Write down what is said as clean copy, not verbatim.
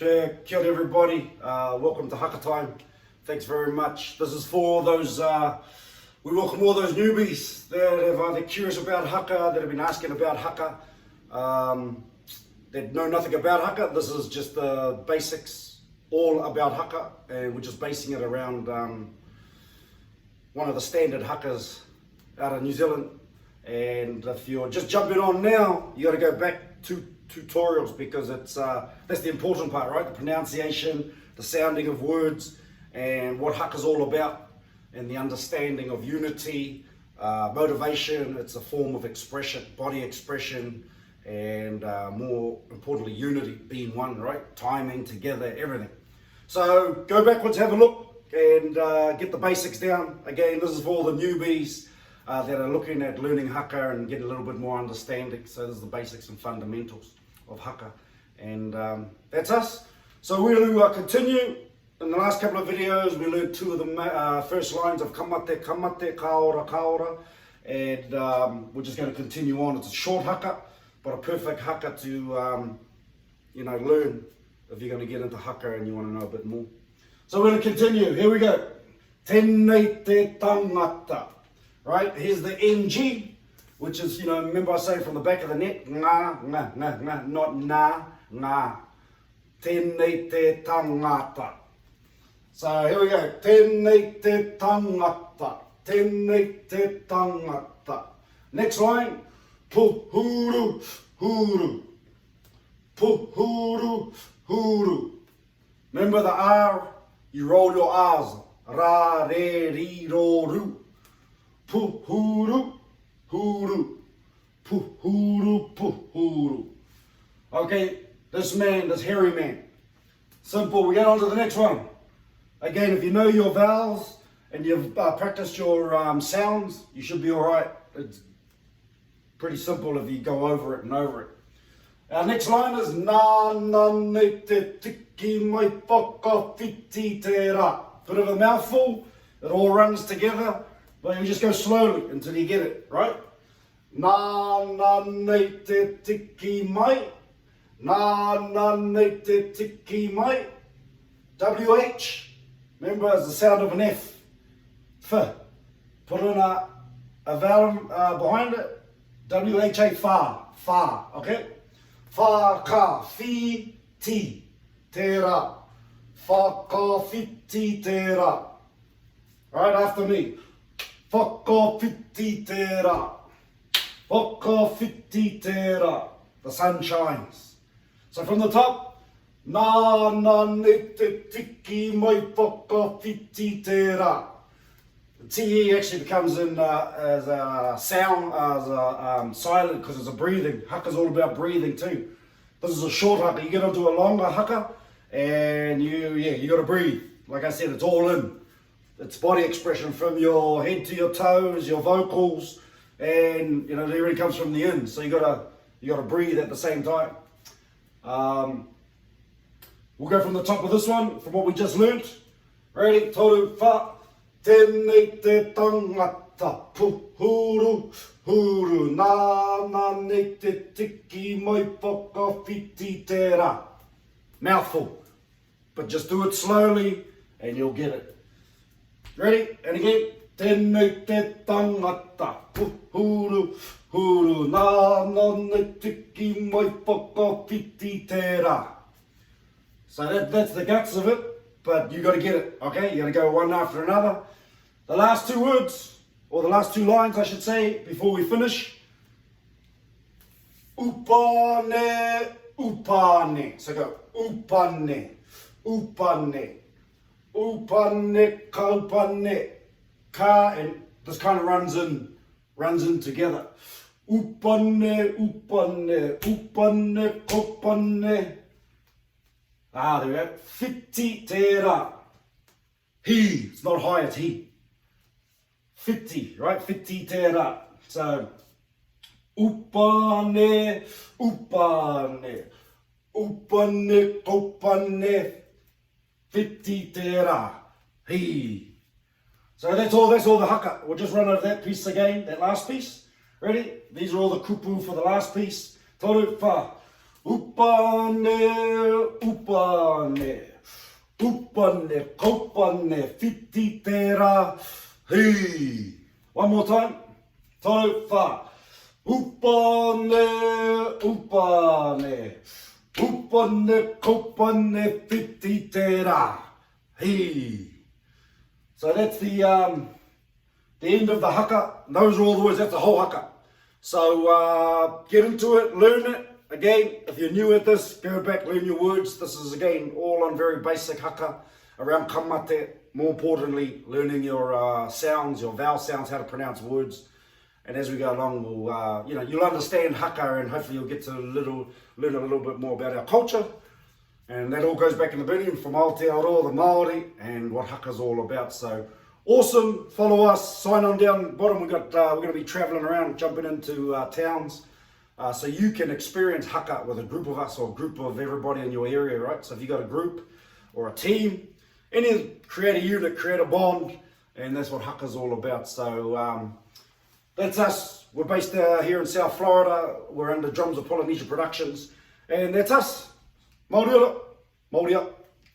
Kia ora everybody, welcome to HakaTime. Thanks very much. This is for those, we welcome all those newbies that have either curious about Haka, that have been asking about Haka, that know nothing about Haka. This is just the basics, all about Haka, and we're just basing it around one of the standard Hakas out of New Zealand. And if you're just jumping on now, you got to go back to tutorials because it's that's the important part, right? The pronunciation, the sounding of words, and what Haka's all about, and the understanding of unity, motivation. It's a form of expression, body expression, and more importantly, unity, being one, right? Timing together, everything. So go backwards, have a look, and get the basics down. Again, this is for all the newbies that are looking at learning Haka and getting a little bit more understanding. So this is the basics and fundamentals of Haka, and that's us. So we'll continue. In the last couple of videos we learned two of the first lines of kamate, kamate, kaora, kaora, and we're just going to continue on. It's a short Haka, but a perfect Haka to learn if you're going to get into Haka and you want to know a bit more. So we're going to continue. Here we go. Tēnei te tangata. Right, here's the NG, which is, remember I say from the back of the neck, nga, nga, nga, nga, not na, nga. Tēnei te tangata. So here we go. Tēnei te tangata. Tēnei te tangata. Next line. Puhuru, huru. Puhuru, huru. Remember the R? You roll your R's. Ra, re, ri, ro, ru. Puhuru, huru. Puhuru, puhuru. Okay, this hairy man. Simple. We get on to the next one. Again, if you know your vowels and you've practiced your sounds, you should be all right. It's pretty simple if you go over it and over it. Our next line is na na ne te tiki mai whakawhiti te rā. Bit of a mouthful. It all runs together. But you just go slowly until you get it, right? Na na ne te tiki mai. Na na ne te tiki mai. WH. Remember, it's the sound of an F. F. Put in a vowel behind it. WHA, far. Far, okay? Far ka, fi, ti, te rā. Fa ka, fi, ti, te rā. Right after me. Whakawhiti te rā. Whakawhiti te rā. The sun shines. So from the top, nā nā ne te tiki mai whakawhiti te rā. The TE actually becomes in as a sound, as a silent, because it's a breathing. Haka's all about breathing too. This is a short Haka. You get onto a longer Haka, and you got to breathe. Like I said, it's all in. It's body expression from your head to your toes, your vocals, and everything comes from the in. So you gotta breathe at the same time. We'll go from the top of this one, from what we just learnt. Ready? Toru wha, tēnei te tangata, puhuru, huru, nā nā ne te tiki mai whakawhiti te rā. Mouthful, but just do it slowly and you'll get it. Ready? And again. Tēnei te tangata, puhuru, huru, nā nā ne tiki mai whakawhiti te rā. So that's the guts of it, but you got to get it, okay? You got to go one after another. The last two words, or the last two lines I should say, before we finish. Upane, upane. So go, upane, upane. Upane, kaupane, ka, and this kind of runs in together. Upane, upane, upane, kaupane. There we go. Whiti te rā. He, it's not high, it's he. Whiti, right? Whiti te rā. So, upane, upane, upane, kaupane. Whiti te rā. He. So that's all the Haka. We'll just run over that piece again, that last piece. Ready? These are all the kupu for the last piece. Toru wha. Upane, upane. upane, upane, kopane, whiti tērā, hei. One more time. Tau wha. Upane, upane, upane, kopane, whiti tērā, hei. So that's the end of the haka. Those are all the words, that's the whole haka. So get into it, learn it. Again, if you're new at this, go back, learn your words. This is again all on very basic haka around kamate. More importantly, learning your sounds, your vowel sounds, how to pronounce words. And as we go along, we'll you'll understand haka, and hopefully you'll get to learn a little bit more about our culture. And that all goes back in the beginning from Aotearoa, the Maori, and what haka's all about. So awesome! Follow us. Sign on down bottom. We're going to be traveling around, jumping into towns, so you can experience haka with a group of us or a group of everybody in your area, right? So if you got a group or a team, create a unit, create a bond, and that's what haka's all about. So that's us. We're based here in South Florida. We're under drums of Polynesia Productions, and that's us. Maori Up. Maori Up.